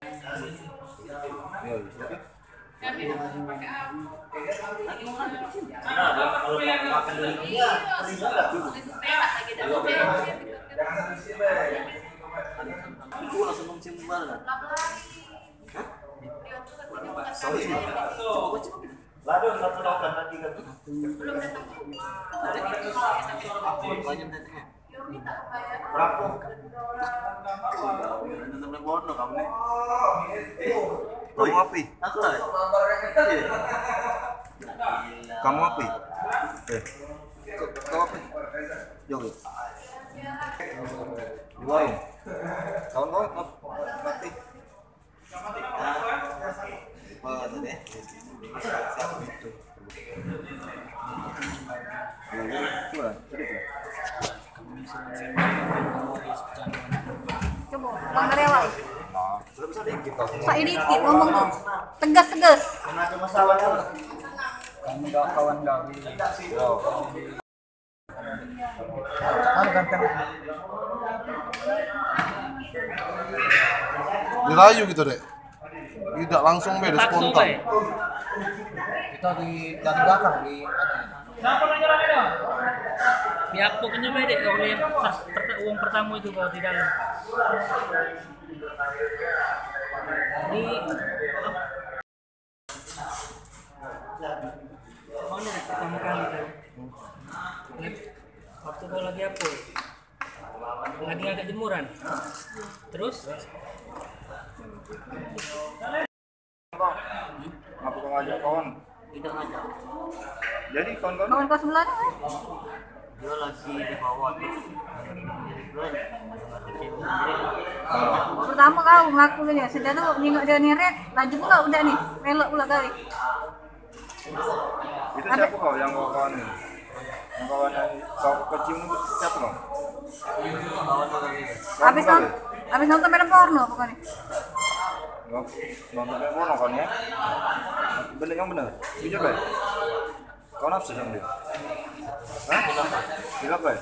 Ya, oke. Kalau makan dulu iya, Aku langsung mencium mana? lalu satu makan lagi kan. Banyak datangnya. Berapa? Tetap bono kamu nih. Kamu api? Aku lah. Kamu api? Kau apa? Jogi. Di warung? Kawan-kawan api? Apa tadi? Siapa itu? Coba, Coba, Bang dari awal. nah, kita Pak ini ngomong tuh, tegas-tegas. Ada masalahnya. kamu gak kawan gawi. Dirayu gitu dek, tidak langsung beda spontan. Kita di dari belakang di Pihak pokoknya beda kalau yang uang pertama itu kalau di dalam. Ini mana pertama kali tuh? Waktu kau lagi apa? Lagi agak jemuran. Terus? Apa kau ngajak kawan? Tidak ngajak. Jadi kawan-kawan Kawan kau sebelahnya kan? Dia lagi di bawah terus. Pertama kau ngelakuin ya, sudah tuh nengok dia niret, laju pula udah nih, melok pula kali. itu siapa kau yang kau kawan ini? Yang kawan yang kau kecium itu siapa kau? Kawan kami. Habis nonton film porno pokoknya. Nonton film porno kan ya? Bener yang bener? Jujur baik? Kau nafsu sama dia? Hah? Gila baik?